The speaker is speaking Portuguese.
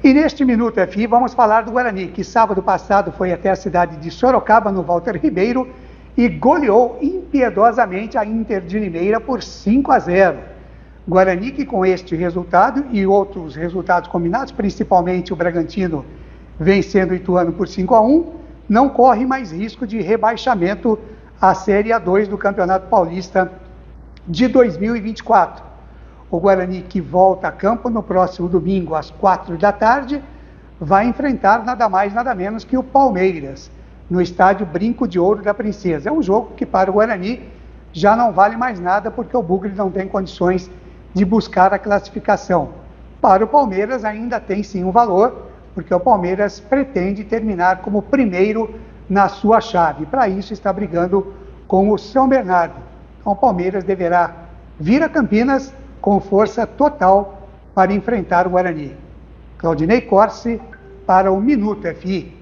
E neste Minuto FI vamos falar do Guarani, que sábado passado foi até a cidade de Sorocaba, no Walter Ribeiro, e goleou impiedosamente a Inter de Limeira por 5-0. Guarani que com este resultado e outros resultados combinados, principalmente o Bragantino vencendo o Ituano por 5-1, não corre mais risco de rebaixamento à Série A2 do Campeonato Paulista de 2024. O Guarani, que volta a campo no próximo domingo às 4 da tarde, vai enfrentar nada mais nada menos que o Palmeiras, no estádio Brinco de Ouro da Princesa. É um jogo que para o Guarani já não vale mais nada, porque o Bugre não tem condições de buscar a classificação. Para o Palmeiras ainda tem sim um valor, porque o Palmeiras pretende terminar como primeiro na sua chave. Para isso está brigando com o São Bernardo. Então o Palmeiras deverá vir a Campinas com força total para enfrentar o Guarani. Claudinei Corsi para o Minuto FI.